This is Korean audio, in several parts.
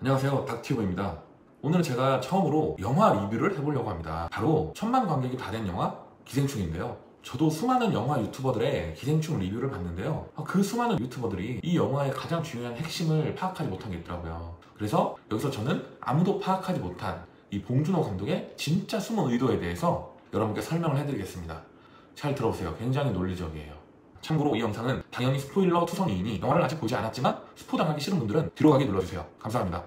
안녕하세요, 닥튜브입니다. 오늘은 제가 처음으로 영화 리뷰를 해보려고 합니다. 바로 1000만 관객이 다 된 영화 기생충인데요. 저도 수많은 영화 유튜버들의 기생충 리뷰를 봤는데요, 그 수많은 유튜버들이 이 영화의 가장 중요한 핵심을 파악하지 못한 게 있더라고요. 그래서 여기서 저는 아무도 파악하지 못한 이 봉준호 감독의 진짜 숨은 의도에 대해서 여러분께 설명을 해드리겠습니다. 잘 들어보세요. 굉장히 논리적이에요. 참고로 이 영상은 당연히 스포일러 투성이이니 영화를 아직 보지 않았지만 스포당하기 싫은 분들은 뒤로 가기 눌러주세요. 감사합니다.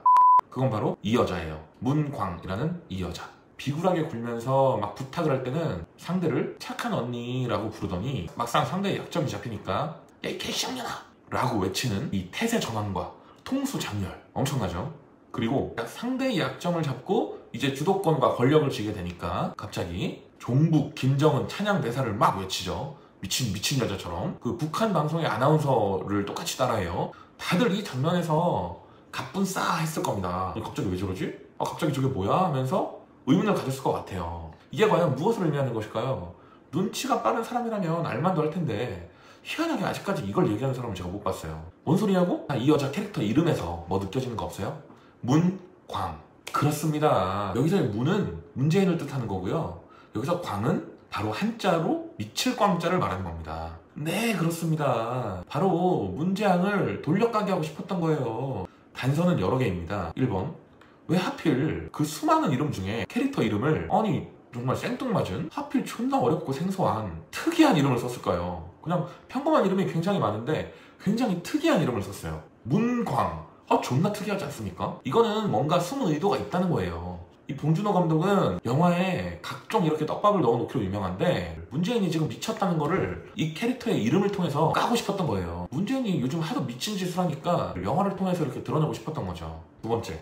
그건 바로 이 여자예요. 문광이라는 이 여자. 비굴하게 굴면서 막 부탁을 할 때는 상대를 착한 언니라고 부르더니 막상 상대의 약점이 잡히니까 야, 이 개쌍년아! 라고 외치는 이 태세 전환과 통수 장렬. 엄청나죠? 그리고 상대의 약점을 잡고 이제 주도권과 권력을 쥐게 되니까 갑자기 종북, 김정은 찬양 대사를 막 외치죠. 미친 여자처럼. 그 북한 방송의 아나운서를 똑같이 따라해요. 다들 이 장면에서 가뿐 싸 했을 겁니다. 갑자기 왜 저러지? 갑자기 저게 뭐야? 하면서 의문을 가졌을 것 같아요. 이게 과연 무엇을 의미하는 것일까요? 눈치가 빠른 사람이라면 알만도 할 텐데 희한하게 아직까지 이걸 얘기하는 사람을 제가 못 봤어요. 뭔 소리냐고? 이 여자 캐릭터 이름에서 뭐 느껴지는 거 없어요? 문광. 그렇습니다. 여기서의 문은 문재인을 뜻하는 거고요. 여기서 광은 바로 한자로 미칠 광자를 말하는 겁니다. 네, 그렇습니다. 바로 문재앙을 돌려가게 하고 싶었던 거예요. 단서는 여러 개입니다. 1번, 왜 하필 그 수많은 이름 중에 캐릭터 이름을 아니 정말 생뚱맞은 하필 존나 어렵고 생소한 특이한 이름을 썼을까요? 그냥 평범한 이름이 굉장히 많은데 굉장히 특이한 이름을 썼어요. 문광. 존나 특이하지 않습니까? 이거는 뭔가 숨은 의도가 있다는 거예요. 이 봉준호 감독은 영화에 각종 이렇게 떡밥을 넣어놓기로 유명한데 문재인이 지금 미쳤다는 거를 이 캐릭터의 이름을 통해서 까고 싶었던 거예요. 문재인이 요즘 하도 미친 짓을 하니까 영화를 통해서 이렇게 드러내고 싶었던 거죠. 두 번째,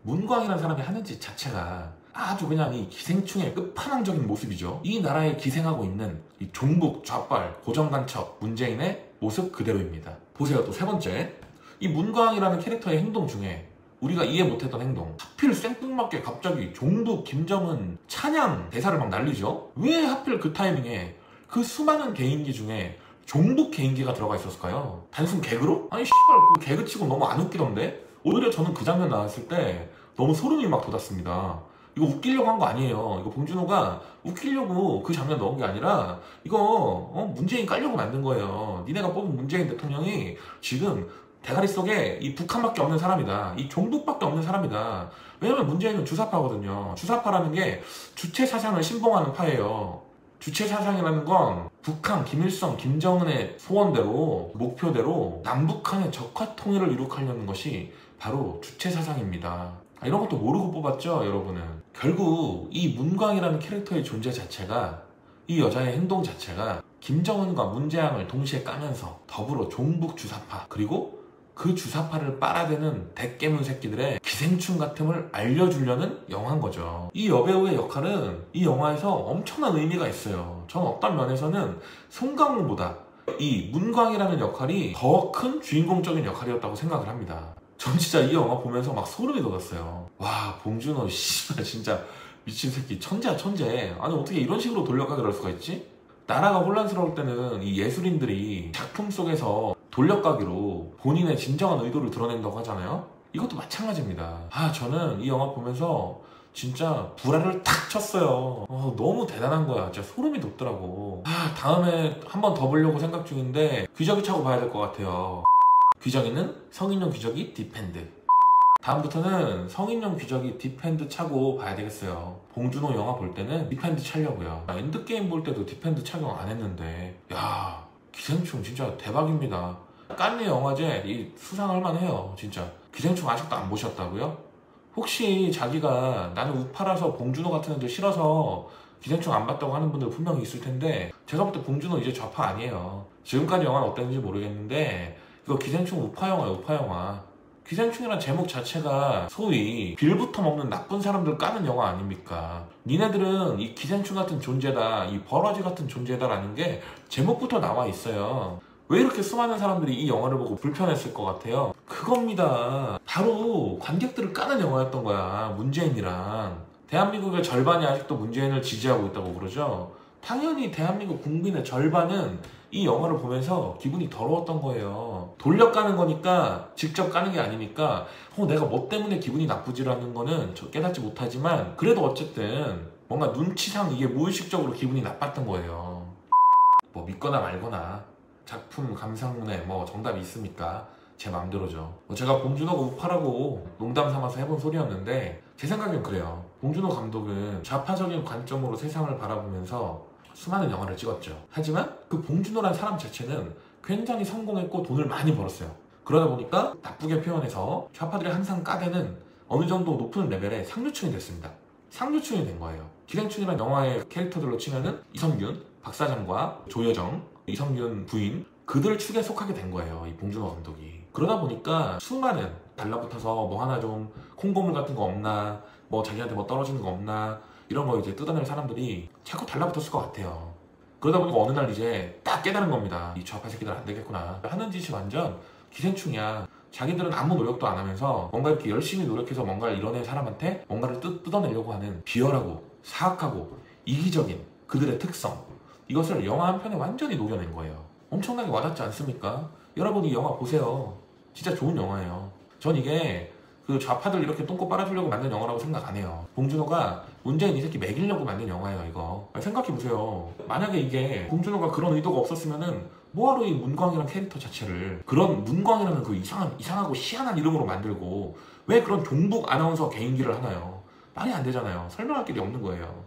문광이라는 사람이 하는 짓 자체가 아주 그냥 이 기생충의 끝판왕적인 모습이죠. 이 나라에 기생하고 있는 이 종북, 좌빨, 고정간첩 문재인의 모습 그대로입니다. 보세요. 또 세 번째, 이 문광이라는 캐릭터의 행동 중에 우리가 이해 못했던 행동, 하필 생뚱맞게 갑자기 종북, 김정은 찬양 대사를 막 날리죠. 왜 하필 그 타이밍에 그 수많은 개인기 중에 종북 개인기가 들어가 있었을까요? 단순 개그로? 아니 씨발, 그 개그치고 너무 안 웃기던데? 오히려 저는 그 장면 나왔을 때 너무 소름이 막 돋았습니다. 이거 웃기려고 한 거 아니에요. 이거 봉준호가 웃기려고 그 장면 넣은 게 아니라 이거 문재인 깔려고 만든 거예요. 니네가 뽑은 문재인 대통령이 지금 대가리 속에 이 북한밖에 없는 사람이다. 이 종북밖에 없는 사람이다. 왜냐면 문재인은 주사파거든요. 주사파라는 게 주체 사상을 신봉하는 파예요. 주체 사상이라는 건 북한, 김일성, 김정은의 소원대로, 목표대로 남북한의 적화 통일을 이룩하려는 것이 바로 주체 사상입니다. 이런 것도 모르고 뽑았죠, 여러분은. 결국 이 문광이라는 캐릭터의 존재 자체가, 이 여자의 행동 자체가 김정은과 문재앙을 동시에 까면서 더불어 종북 주사파, 그리고 그 주사파를 빨아대는 대깨문 새끼들의 기생충 같음을 알려주려는 영화인 거죠. 이 여배우의 역할은 이 영화에서 엄청난 의미가 있어요. 저는 어떤 면에서는 송강호보다 이 문광이라는 역할이 더 큰 주인공적인 역할이었다고 생각을 합니다. 전 진짜 이 영화 보면서 막 소름이 돋았어요. 와, 봉준호 씨발 진짜 미친 새끼, 천재야 천재. 아니 어떻게 이런 식으로 돌려가게 될 수가 있지? 나라가 혼란스러울 때는 이 예술인들이 작품 속에서 돌려가기로 본인의 진정한 의도를 드러낸다고 하잖아요. 이것도 마찬가지입니다. 저는 이 영화 보면서 진짜 불화를 탁 쳤어요. 너무 대단한 거야. 진짜 소름이 돋더라고. 다음에 한 번 더 보려고 생각 중인데 귀저귀 차고 봐야 될 것 같아요. 귀저귀는 성인용 귀저귀 딥핸드. 다음부터는 성인용 귀저귀 딥핸드 차고 봐야 되겠어요. 봉준호 영화 볼 때는 딥핸드 차려고요. 엔드게임 볼 때도 딥핸드 착용 안 했는데 야, 기생충 진짜 대박입니다. 깐느 영화제 이 수상할 만해요. 진짜. 기생충 아직도 안 보셨다고요? 혹시 자기가 나는 우파라서 봉준호 같은 애들 싫어서 기생충 안 봤다고 하는 분들 분명히 있을 텐데 제가 볼 때 봉준호 이제 좌파 아니에요. 지금까지 영화는 어땠는지 모르겠는데 이거 기생충 우파 영화예요. 우파 영화. 기생충이라는 제목 자체가 소위 빌부터 먹는 나쁜 사람들 까는 영화 아닙니까? 니네들은 이 기생충 같은 존재다, 이 버러지 같은 존재다라는 게 제목부터 나와 있어요. 왜 이렇게 수많은 사람들이 이 영화를 보고 불편했을 것 같아요? 그겁니다. 바로 관객들을 까는 영화였던 거야. 문재인이랑. 대한민국의 절반이 아직도 문재인을 지지하고 있다고 그러죠. 당연히 대한민국 국민의 절반은 이 영화를 보면서 기분이 더러웠던 거예요. 돌려 까는 거니까 직접 까는 게 아니니까 내가 뭐 때문에 기분이 나쁘지라는 거는 저 깨닫지 못하지만 그래도 어쨌든 뭔가 눈치상 이게 무의식적으로 기분이 나빴던 거예요. 뭐 믿거나 말거나 작품 감상문에 뭐 정답이 있습니까? 제 맘대로죠. 제가 봉준호가 우파라고 농담 삼아서 해본 소리였는데 제 생각엔 그래요. 봉준호 감독은 좌파적인 관점으로 세상을 바라보면서 수많은 영화를 찍었죠. 하지만 그 봉준호란 사람 자체는 굉장히 성공했고 돈을 많이 벌었어요. 그러다 보니까 나쁘게 표현해서 좌파들이 항상 까대는 어느 정도 높은 레벨의 상류층이 됐습니다. 상류층이 된 거예요. 기생충이란 영화의 캐릭터들로 치면은 이성균, 박사장과 조여정, 이성균 부인 그들 축에 속하게 된 거예요. 이 봉준호 감독이. 그러다 보니까 수많은 달라붙어서 뭐 하나 좀 콩고물 같은 거 없나, 뭐 자기한테 뭐 떨어지는 거 없나 이런 거 이제 뜯어낼 사람들이 자꾸 달라붙었을 것 같아요. 그러다 보니까 어느 날 이제 딱 깨달은 겁니다. 이 좌파 새끼들 안 되겠구나. 하는 짓이 완전 기생충이야. 자기들은 아무 노력도 안 하면서 뭔가 이렇게 열심히 노력해서 뭔가를 이뤄낸 사람한테 뭔가를 뜯어내려고 하는 비열하고 사악하고 이기적인 그들의 특성, 이것을 영화 한 편에 완전히 녹여낸 거예요. 엄청나게 와닿지 않습니까? 여러분 이 영화 보세요. 진짜 좋은 영화예요. 전 이게 그 좌파들 이렇게 똥꼬 빨아주려고 만든 영화라고 생각 안 해요. 봉준호가 문재인 이 새끼 먹이려고 만든 영화예요 이거. 생각해보세요. 만약에 이게 봉준호가 그런 의도가 없었으면은 뭐하러 이 문광이라는 캐릭터 자체를 그런 문광이라는 그 이상하고 희한한 이름으로 만들고 왜 그런 종북 아나운서 개인기를 하나요? 말이 안 되잖아요. 설명할 길이 없는 거예요.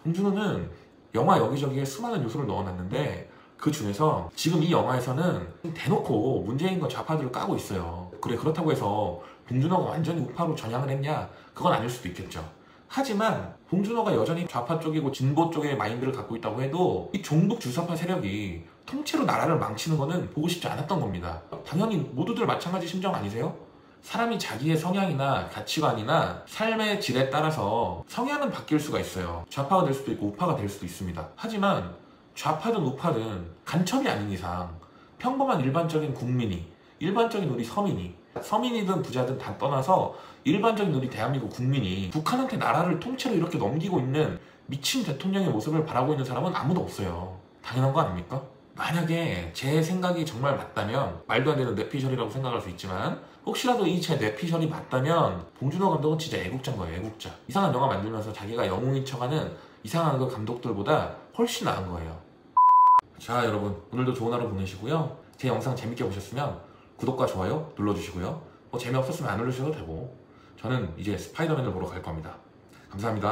봉준호는 영화 여기저기에 수많은 요소를 넣어놨는데 그 중에서 지금 이 영화에서는 대놓고 문재인과 좌파들을 까고 있어요. 그래 그렇다고 해서 봉준호가 완전히 우파로 전향을 했냐? 그건 아닐 수도 있겠죠. 하지만 봉준호가 여전히 좌파 쪽이고 진보 쪽의 마인드를 갖고 있다고 해도 이 종북 주사파 세력이 통째로 나라를 망치는 거는 보고 싶지 않았던 겁니다. 당연히 모두들 마찬가지 심정 아니세요? 사람이 자기의 성향이나 가치관이나 삶의 질에 따라서 성향은 바뀔 수가 있어요. 좌파가 될 수도 있고 우파가 될 수도 있습니다. 하지만 좌파든 우파든 간첩이 아닌 이상 평범한 일반적인 국민이, 일반적인 우리 서민이든 부자든 다 떠나서 일반적인 우리 대한민국 국민이 북한한테 나라를 통째로 이렇게 넘기고 있는 미친 대통령의 모습을 바라고 있는 사람은 아무도 없어요. 당연한 거 아닙니까? 만약에 제 생각이 정말 맞다면, 말도 안 되는 뇌피셜이라고 생각할 수 있지만 혹시라도 이 제 뇌피셜이 맞다면 봉준호 감독은 진짜 애국자인 거예요. 애국자. 이상한 영화 만들면서 자기가 영웅인 척하는 이상한 그 감독들보다 훨씬 나은 거예요. 자 여러분, 오늘도 좋은 하루 보내시고요. 제 영상 재밌게 보셨으면 구독과 좋아요 눌러주시고요. 뭐 재미없었으면 안 눌러주셔도 되고, 저는 이제 스파이더맨을 보러 갈 겁니다. 감사합니다.